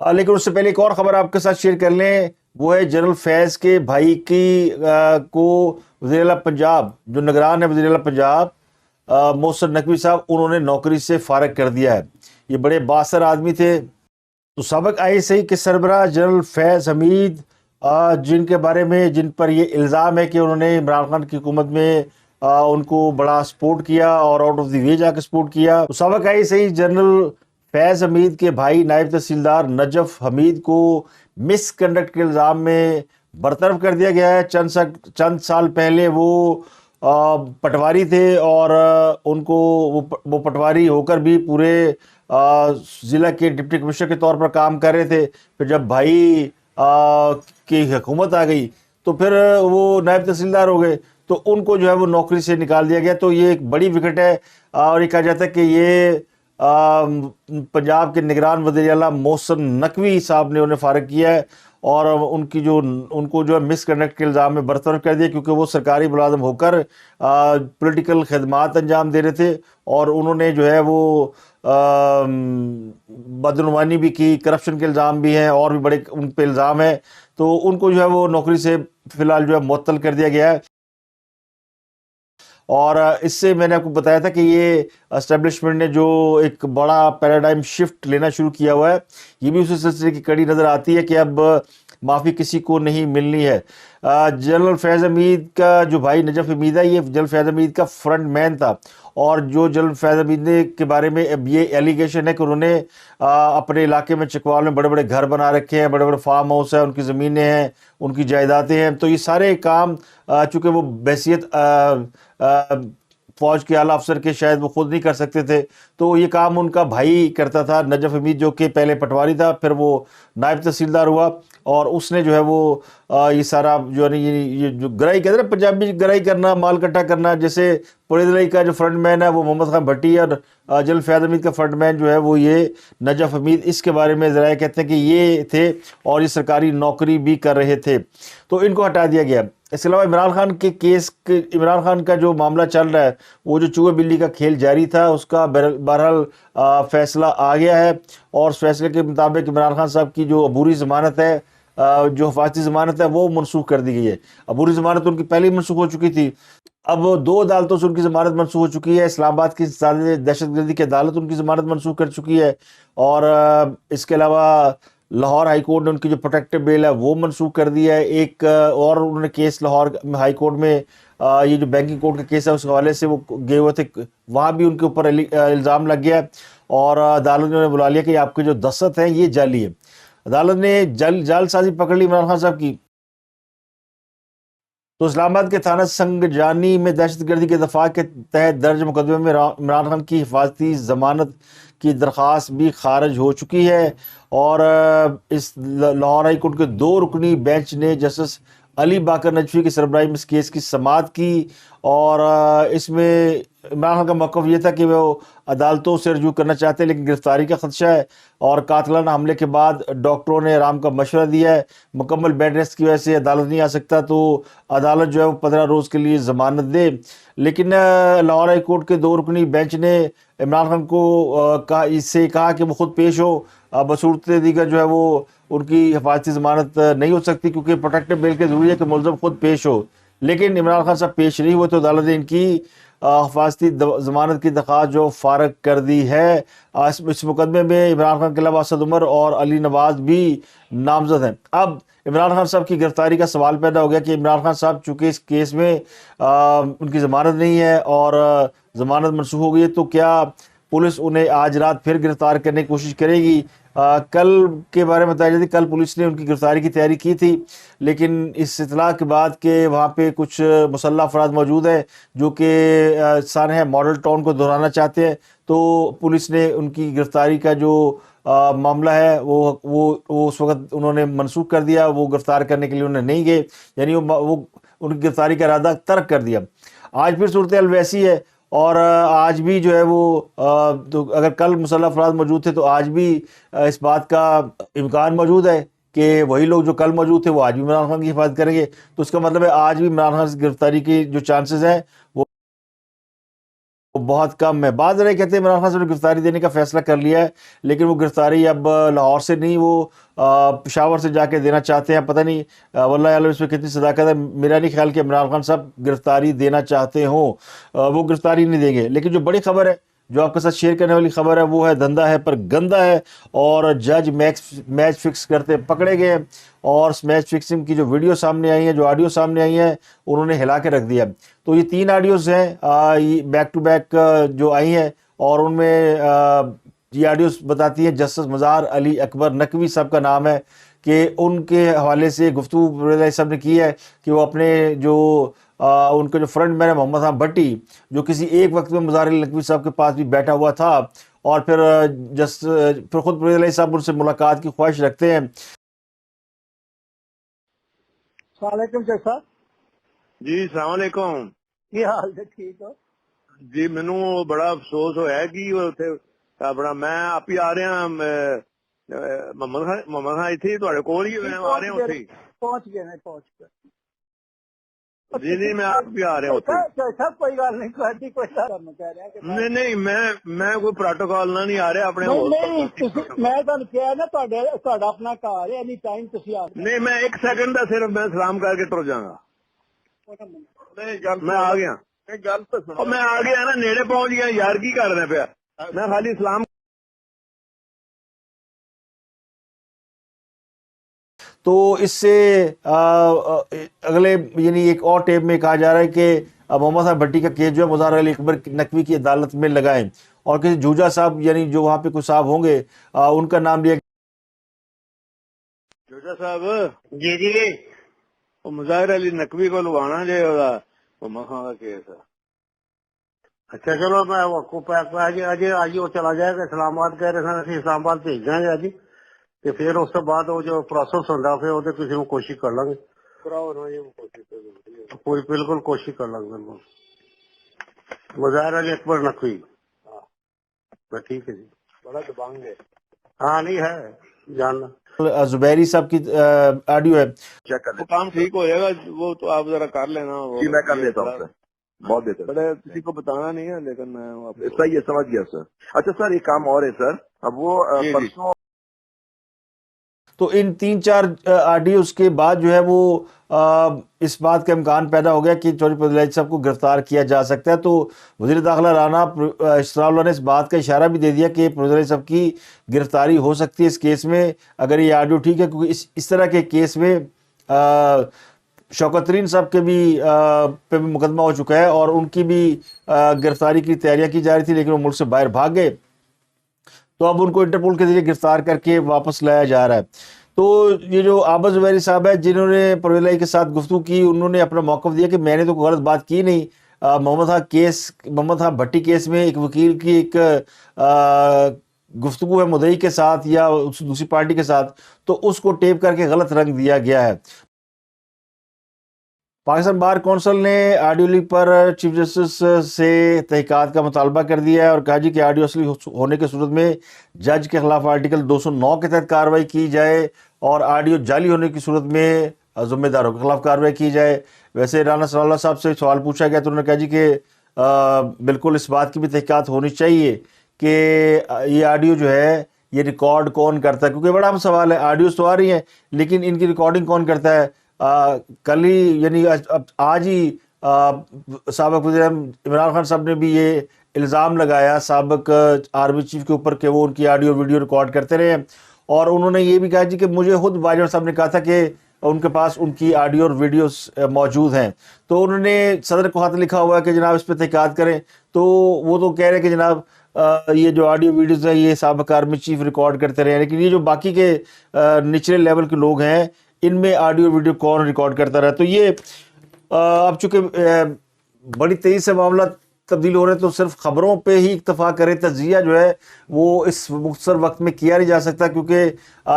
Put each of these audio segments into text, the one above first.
لیکن اس سے پہلے ایک اور خبر آپ کے ساتھ شیئر کر لیں، وہ ہے جنرل فیض کے بھائی کی کو وزیر اعلیٰ پنجاب، جو نگران ہے وزیر اعلیٰ پنجاب محسن نقوی صاحب، انہوں نے نوکری سے فارغ کر دیا ہے۔ یہ بڑے بااثر آدمی تھے۔ تو سابق ISI کے سربراہ جنرل فیض حمید، جن کے بارے میں جن پر یہ الزام ہے کہ انہوں نے عمران خان کی حکومت میں ان کو بڑا سپورٹ کیا اور آؤٹ آف دی وے جا کے سپورٹ کیا۔ تو سابق ISI جنرل فیض حمید کے بھائی نائب تحصیلدار نجف حمید کو مس کنڈکٹ کے الزام میں برطرف کر دیا گیا ہے۔ چند سال پہلے وہ پٹواری تھے اور ان کو وہ پٹواری ہو کر بھی پورے ضلع کے ڈپٹی کمشنر کے طور پر کام کر رہے تھے۔ پھر جب بھائی کی حکومت آ گئی تو پھر وہ نائب تحصیلدار ہو گئے، تو ان کو جو ہے وہ نوکری سے نکال دیا گیا۔ تو یہ ایک بڑی وکٹ ہے، اور یہ کہا جاتا ہے کہ یہ پنجاب کے نگران وزیر اعلیٰ محسن نقوی صاحب نے انہیں فارغ کیا ہے، اور ان کو جو ہے مس کنڈکٹ کے الزام میں برطرف کر دیا، کیونکہ وہ سرکاری ملازم ہو کر پولیٹیکل خدمات انجام دے رہے تھے، اور انہوں نے جو ہے وہ بدعنوانی بھی کی، کرپشن کے الزام بھی ہیں، اور بھی بڑے ان پہ الزام ہیں۔ تو ان کو جو ہے وہ نوکری سے فی الحال جو ہے معطل کر دیا گیا ہے۔ اور اس سے میں نے آپ کو بتایا تھا کہ یہ اسٹیبلشمنٹ نے جو ایک بڑا پیراڈائم شفٹ لینا شروع کیا ہوا ہے، یہ بھی اسی سلسلے کی کڑی نظر آتی ہے کہ اب معافی کسی کو نہیں ملنی ہے۔ جنرل فیض حمید کا جو بھائی نجف حمید ہے، یہ جنرل فیض حمید کا فرنٹ مین تھا، اور جو جنرل فیض حمید کے بارے میں اب یہ ایلیگیشن ہے کہ انہوں نے اپنے علاقے میں چکوال میں بڑے بڑے گھر بنا رکھے ہیں، بڑے بڑے فارم ہاؤس ہیں، ان کی زمینیں ہیں، ان کی جائیدادیں ہیں۔ تو یہ سارے کام چونکہ وہ بحیثیت فوج کے اعلیٰ افسر کے شاید وہ خود نہیں کر سکتے تھے، تو یہ کام ان کا بھائی کرتا تھا نجف حمید، جو کہ پہلے پٹواری تھا، پھر وہ نائب تحصیلدار ہوا، اور اس نے جو ہے وہ یہ سارا جو ہے یہ جو گرائی کہتے ہیں نا، پنجابی گرائی کرنا، مال اکٹھا کرنا، جیسے پریدلائی کا جو فرنٹ مین ہے وہ محمد خان بھٹی، اور جنرل فیض حمید کا فرنٹ مین جو ہے وہ یہ نجف حمید، اس کے بارے میں ذرائع کہتے ہیں کہ یہ تھے، اور یہ سرکاری نوکری بھی کر رہے تھے، تو ان کو ہٹا دیا گیا۔ اس کے علاوہ عمران خان کے کیس، عمران خان کا جو معاملہ چل رہا ہے، وہ جو چوہے بلی کا کھیل جاری تھا، اس کا بہرحال فیصلہ آ گیا ہے، اور اس فیصلے کے مطابق عمران خان صاحب کی جو عبوری ضمانت ہے، جو حفاظتی ضمانت ہے، وہ منسوخ کر دی گئی ہے۔ عبوری ضمانت ان کی پہلے ہی منسوخ ہو چکی تھی، اب 2 عدالتوں سے ان کی ضمانت منسوخ ہو چکی ہے۔ اسلام آباد کی دہشت گردی کی عدالت ان کی ضمانت منسوخ کر چکی ہے، اور اس کے علاوہ لاہور ہائی کورٹ نے ان کی جو پروٹیکٹیو بیل ہے وہ منسوخ کر دی ہے۔ ایک اور انہوں نے کیس لاہور ہائی کورٹ میں، یہ جو بینکنگ کورٹ کا کیس ہے، اس حوالے سے وہ گئے ہوئے تھے، وہاں بھی ان کے اوپر الزام لگ گیا، اور عدالت نے بلا لیا کہ آپ کے جو دستخط ہیں یہ جعلی ہے۔ عدالت نے جعل سازی پکڑ لی عمران خان صاحب کی۔ تو اسلام آباد کے تھانہ سنگجانی میں دہشت گردی کے دفاع کے تحت درج مقدمے میں عمران خان کی حفاظتی ضمانت کی درخواست بھی خارج ہو چکی ہے، اور اس لاہور ہائی کورٹ کے 2 رکنی بینچ نے جسٹس علی باقر نجفی کی سربراہی میں اس کیس کی سماعت کی، اور اس میں عمران خان کا موقف یہ تھا کہ وہ عدالتوں سے رجوع کرنا چاہتے ہیں، لیکن گرفتاری کا خدشہ ہے، اور قاتلانہ حملے کے بعد ڈاکٹروں نے آرام کا مشورہ دیا ہے، مکمل بیڈ ریسٹ کی وجہ سے عدالت نہیں آ سکتا، تو عدالت جو ہے وہ 15 روز کے لیے ضمانت دے۔ لیکن لاہور ہائی کورٹ کے 2 رکنی بینچ نے عمران خان کو اس سے کہا کہ وہ خود پیش ہو، بصورت دیگر جو ہے وہ ان کی حفاظتی ضمانت نہیں ہو سکتی، کیونکہ پروٹیکٹیو بیل کے ضروری ہے کہ ملزم خود پیش ہو۔ لیکن عمران خان صاحب پیش نہیں ہوئے، تو عدالت نے ان کی حفاظتی ضمانت کی درخواست جو فارغ کر دی ہے۔ اس مقدمے میں عمران خان کے علاوہ اسد عمر اور علی نواز بھی نامزد ہیں۔ اب عمران خان صاحب کی گرفتاری کا سوال پیدا ہو گیا کہ عمران خان صاحب چونکہ اس کیس میں ان کی ضمانت نہیں ہے اور ضمانت منسوخ ہو گئی ہے، تو کیا پولیس انہیں آج رات پھر گرفتار کرنے کی کوشش کرے گی؟ کل کے بارے میں بتایا جاتی، کل پولیس نے ان کی گرفتاری کی تیاری کی تھی، لیکن اس اطلاع کے بعد کہ وہاں پہ کچھ مسلح افراد موجود ہیں جو کہ سانحہ ماڈل ٹاؤن کو دہرانا چاہتے ہیں، تو پولیس نے ان کی گرفتاری کا جو معاملہ ہے وہ اس وقت انہوں نے منسوخ کر دیا، وہ گرفتار کرنے کے لیے انہیں نہیں گئے، یعنی وہ ان کی گرفتاری کا ارادہ ترک کر دیا۔ آج پھر صورتحال ویسی ہے، اور آج بھی جو ہے وہ تو اگر کل مسلح افراد موجود تھے، تو آج بھی اس بات کا امکان موجود ہے کہ وہی لوگ جو کل موجود تھے وہ آج بھی عمران خان کی حفاظت کریں گے، تو اس کا مطلب ہے آج بھی عمران خان کی گرفتاری کی جو چانسز ہیں وہ بہت کم ہے. بعض رہے کہتے ہیں عمران خان صاحب نے گرفتاری دینے کا فیصلہ کر لیا ہے، لیکن وہ گرفتاری اب لاہور سے نہیں، وہ پشاور سے جا کے دینا چاہتے ہیں. پتہ نہیں واللہ عالم اس میں کتنی صداقت ہے. میرا نہیں خیال کہ عمران خان صاحب گرفتاری دینا چاہتے ہوں، وہ گرفتاری نہیں دیں گے. لیکن جو بڑی خبر ہے جو آپ کے ساتھ شیئر کرنے والی خبر ہے وہ ہے دھندا ہے پر گندا ہے، اور جج میچ فکس کرتے پکڑے گئے. اور اس میچ فکسنگ کی جو ویڈیو سامنے آئی ہیں، جو آڈیو سامنے آئی ہیں، انہوں نے ہلا کے رکھ دیا. تو یہ 3 آڈیوز ہیں بیک ٹو بیک جو آئی ہیں، اور ان میں یہ آڈیوز بتاتی ہیں جسٹس مزار علی اکبر نقوی صاحب کا نام ہے کہ ان کے حوالے سے گفتگو پرویز صاحب نے کی ہے کہ وہ اپنے جو ان کے جو فرنٹ مین ہے محمد خان بھٹی، جو کسی ایک وقت میں مزار علی نقوی صاحب کے پاس بھی بیٹھا ہوا تھا، اور پھر خود پرویز صاحب ان سے ملاقات کی خواہش رکھتے ہیں. السلام علیکم شیخ صاحب. جی السلام علیکم. کی حال ہے؟ ٹھیک ہو جی مینوں بڑا افسوس ہویا کہ اتنے اپنا میں آپ ہی آ رہا محمد خان اتنے تھوڑے کول ہی میں آ رہا اتنے پہنچ گئے نہیں پہنچ گئے. جی نہیں میں آپ بھی آ رہا اتنے. سب کوئی گل نہیں کوئی کہہ رہا کہ نہیں نہیں میں کوئی پروٹوکول نہ نہیں آ رہا اپنے نہیں میں تمہیں کیا نا تہاڈا اپنا گھر ہے، اینی ٹائم تسی آ نہیں میں 1 سیکنڈ دا صرف میں سلام کر کے ٹر جاگا. میں آ گیا میں آ گیا نا نیڑے پہنچ گیا یار کی کر رہا پیا میں خالی سلام. تو اس سے اگلے یعنی ایک اور ٹیپ میں کہا جا رہا ہے کہ محمد صاحب بھٹی کا کیس جو ہے مزار علی اکبر نقوی کی عدالت میں لگائیں، اور کسی جوجا صاحب یعنی جو وہاں پہ کوئی صاحب ہوں گے ان کا نام لیا. جوجا صاحب جی جی وہ مظاہر علی نقوی کو لوانا جی محمد خان کا کیس ہے. اچھا چلو میں آج وہ چلا جائے گا اسلام آباد، کہہ رہے تھے اسلام آباد بھیج دیں گے آج، تو پھر اس کے بعد وہ جو پروسیس ہوتا پھر وہ کسی کو کوشش کر لیں گے. پوری بالکل کوشش کر لیں گے. بالکل مظاہر علی اکبر نقوی ٹھیک ہے جی. بڑا دبنگ ہے. ہاں نہیں ہے جاننا. زبیری صاحب کی آڈیو ہے. چیک کر وہ کام ٹھیک ہو جائے گا وہ تو آپ ذرا کر لینا. جی میں کر لیتا ہوں سر، بہت بہتر. بڑے کسی کو بتانا نہیں ہے لیکن میں صحیح ہے سمجھ گیا سر. اچھا سر ایک کام اور ہے سر، اب وہ پرسوں تو ان 3-4 آڈیوز کے بعد جو ہے وہ اس بات کا امکان پیدا ہو گیا کہ چودھری پرویز صاحب کو گرفتار کیا جا سکتا ہے. تو وزیر داخلہ رانا اسرار اللہ نے اس بات کا اشارہ بھی دے دیا کہ پرویز صاحب کی گرفتاری ہو سکتی ہے اس کیس میں اگر یہ آڈیو ٹھیک ہے، کیونکہ اس طرح کے کیس میں شوکت ترین صاحب کے بھی پہ بھی مقدمہ ہو چکا ہے، اور ان کی بھی گرفتاری کی تیاریاں کی جا رہی تھی، لیکن وہ ملک سے باہر بھاگ گئے. تو اب ان کو انٹرپول کے ذریعے گرفتار کر کے واپس لایا جا رہا ہے. تو یہ جو عابد زبیری صاحب ہے جنہوں نے پرویز کے ساتھ گفتگو کی، انہوں نے اپنا موقف دیا کہ میں نے تو غلط بات کی نہیں. محمد خان بھٹی کیس میں ایک وکیل کی ایک گفتگو ہے مدعی کے ساتھ یا دوسری پارٹی کے ساتھ، تو اس کو ٹیپ کر کے غلط رنگ دیا گیا ہے. پاکستان بار کونسل نے آڈیو لیک پر چیف جسٹس سے تحقیقات کا مطالبہ کر دیا ہے اور کہا جی کہ آڈیو اصلی ہونے کی صورت میں جج کے خلاف آرٹیکل 209 کے تحت کارروائی کی جائے، اور آڈیو جعلی ہونے کی صورت میں ذمہ داروں کے خلاف کارروائی کی جائے. ویسے رانا صلی اللہ صاحب سے سوال پوچھا گیا تو انہوں نے کہا جی کہ بالکل اس بات کی بھی تحقیقات ہونی چاہیے کہ یہ آڈیو جو ہے یہ ریکارڈ کون کرتا ہے، کیونکہ بڑا اہم سوال ہے. آڈیوز تو آ رہی ہیں لیکن ان کی ریکارڈنگ کون کرتا ہے. کل ہی یعنی آج ہی سابق وزیر عمران خان صاحب نے بھی یہ الزام لگایا سابق آرمی چیف کے اوپر کہ وہ ان کی آڈیو ویڈیو ریکارڈ کرتے رہے ہیں، اور انہوں نے یہ بھی کہا جی کہ مجھے خود باجوڑ صاحب نے کہا تھا کہ ان کے پاس ان کی آڈیو اور ویڈیوز موجود ہیں. تو انہوں نے صدر کو خط لکھا ہوا ہے کہ جناب اس پہ تحقیقات کریں. تو وہ تو کہہ رہے ہیں کہ جناب یہ جو آڈیو ویڈیوز ہیں یہ سابق آرمی چیف ریکارڈ کرتے رہے ہیں، لیکن یہ جو باقی کے نچلے لیول کے لوگ ہیں ان میں آڈیو ویڈیو کون ریکارڈ کرتا رہا. تو یہ اب چونکہ بڑی تیزی سے معاملات تبدیل ہو رہے ہیں تو صرف خبروں پہ ہی اکتفا کرے، تجزیہ جو ہے وہ اس مختصر وقت میں کیا نہیں جا سکتا، کیونکہ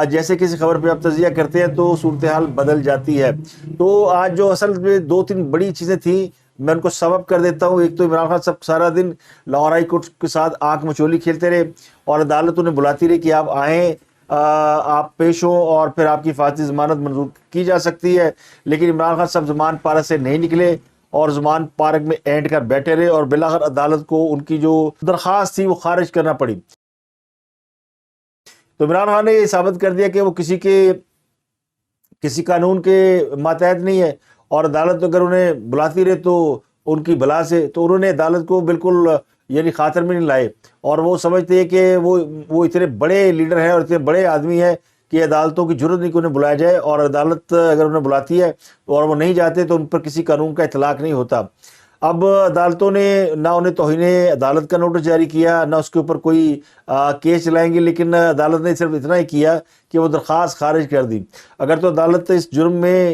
جیسے کسی خبر پہ آپ تجزیہ کرتے ہیں تو صورتحال بدل جاتی ہے. تو آج جو اصل میں 2-3 بڑی چیزیں تھیں میں ان کو سبب کر دیتا ہوں. ایک تو عمران خان صاحب سارا دن لاہور ہائی کورٹ کے ساتھ آنکھ مچولی کھیلتے رہے، اور عدالت انہیں بلاتی رہی کہ آپ آئیں، آپ پیش ہوں اور پھر آپ کی حفاظتی ضمانت منظور کی جا سکتی ہے. لیکن عمران خان صاحب ضمان پارہ سے نہیں نکلے، اور زمان پارک میں اینٹ کر بیٹھے رہے اور بالآخر عدالت کو ان کی جو درخواست تھی وہ خارج کرنا پڑی. تو عمران خان نے یہ ثابت کر دیا کہ وہ کسی قانون کے ماتحت نہیں ہے اور عدالت اگر انہیں بلاتی رہے تو ان کی بلا سے. تو انہوں نے عدالت کو بالکل یعنی خاطر میں نہیں لائے اور وہ سمجھتے ہیں کہ وہ اتنے بڑے لیڈر ہیں اور اتنے بڑے آدمی ہیں کہ عدالتوں کی ضرورت نہیں کہ انہیں بلایا جائے, اور عدالت اگر انہیں بلاتی ہے اور وہ نہیں جاتے تو ان پر کسی قانون کا اطلاق نہیں ہوتا. اب عدالتوں نے نہ انہیں توہین عدالت کا نوٹس جاری کیا نہ اس کے اوپر کوئی کیس چلائیں گے, لیکن عدالت نے صرف اتنا ہی کیا کہ وہ درخواست خارج کر دی. اگر تو عدالت اس جرم میں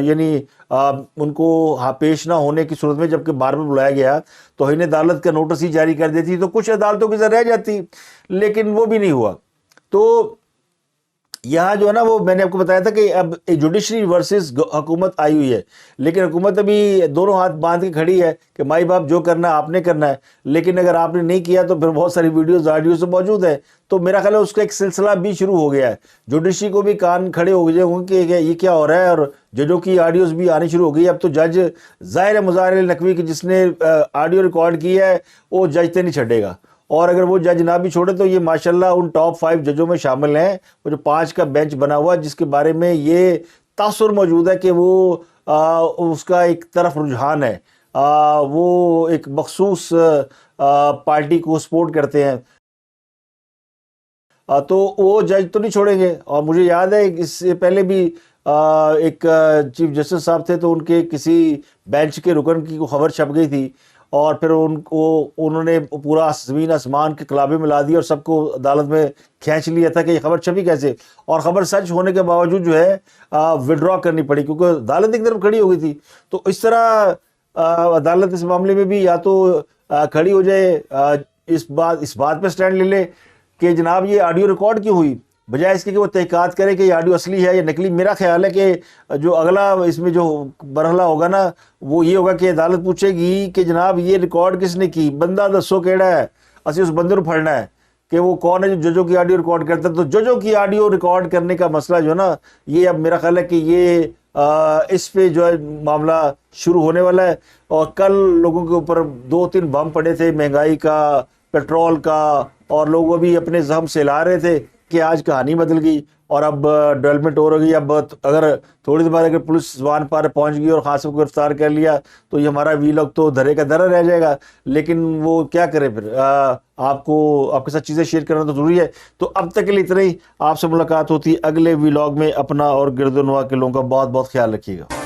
یعنی ان کو پیش نہ ہونے کی صورت میں جبکہ بار بار بلایا گیا توہین عدالت کا نوٹس ہی جاری کر دیتی تو کچھ عدالتوں کی ذرا رہ جاتی, لیکن وہ بھی نہیں ہوا. تو یہاں جو ہے نا وہ میں نے آپ کو بتایا تھا کہ اب جوڈیشری ورسز حکومت آئی ہوئی ہے, لیکن حکومت ابھی دونوں ہاتھ باندھ کے کھڑی ہے کہ مائی باپ جو کرنا ہے آپ نے کرنا ہے, لیکن اگر آپ نے نہیں کیا تو پھر بہت ساری ویڈیوز آڈیوز موجود ہیں. تو میرا خیال ہے اس کا ایک سلسلہ بھی شروع ہو گیا ہے, جوڈیشری کو بھی کان کھڑے ہو گئے ہوں کہ یہ کیا ہو رہا ہے, اور ججوں کی آڈیوز بھی آنی شروع ہو گئی. اب تو جج ظاہر مظاہر نقوی کی جس نے آڈیو ریکارڈ کی ہے وہ جج تے نہیں چھڑے گا, اور اگر وہ جج نہ بھی چھوڑے تو یہ ماشاءاللہ ان ٹاپ 5 ججوں میں شامل ہیں. وہ جو 5 کا بینچ بنا ہوا ہے جس کے بارے میں یہ تاثر موجود ہے کہ وہ اس کا ایک طرف رجحان ہے, وہ ایک مخصوص پارٹی کو سپورٹ کرتے ہیں, تو وہ جج تو نہیں چھوڑیں گے. اور مجھے یاد ہے اس سے پہلے بھی ایک چیف جسٹس صاحب تھے تو ان کے کسی بینچ کے رکن کی خبر چھپ گئی تھی اور پھر انہوں نے پورا زمین آسمان کے کلابے میں لا دیا اور سب کو عدالت میں کھینچ لیا تھا کہ یہ خبر چھپی کیسے, اور خبر سچ ہونے کے باوجود جو ہے وڈرا کرنی پڑی کیونکہ عدالت ایک طرف کھڑی ہو گئی تھی. تو اس طرح عدالت اس معاملے میں بھی یا تو کھڑی ہو جائے, اس بات پہ سٹینڈ لے لے کہ جناب یہ آڈیو ریکارڈ کیوں ہوئی, بجائے اس کے کہ وہ تحقیقات کرے کہ یہ آڈیو اصلی ہے یا نکلی. میرا خیال ہے کہ جو اگلا اس میں جو مرحلہ ہوگا نا وہ یہ ہوگا کہ عدالت پوچھے گی کہ جناب یہ ریکارڈ کس نے کی, بندہ دسو کیڑا ہے, اسی اس بندے کو پھڑنا ہے کہ وہ کون ہے جو ججوں کی آڈیو ریکارڈ کرتا ہے. تو ججوں کی آڈیو ریکارڈ کرنے کا مسئلہ جو ہے نا یہ اب میرا خیال ہے کہ یہ اس پہ جو ہے معاملہ شروع ہونے والا ہے. اور کل لوگوں کے اوپر 2-3 بم پڑے تھے مہنگائی کا, پیٹرول کا, اور لوگ بھی اپنے زخم سے لا رہے تھے کہ آج کہانی بدل گئی اور اب ڈیولپمنٹ ہو رہی. اب اگر تھوڑی دیر بعد اگر پولیس زبان پر پہنچ گئی اور خاص کو گرفتار کر لیا تو یہ ہمارا ویلاگ تو دھرے کا دھرا رہ جائے گا. لیکن وہ کیا کرے, پھر آپ کے ساتھ چیزیں شیئر کرنا تو ضروری ہے. تو اب تک کے لیے اتنا ہی, آپ سے ملاقات ہوتی ہے اگلے ویلاگ میں. اپنا اور گرد و نواح کے لوگوں کا بہت بہت خیال رکھیے گا.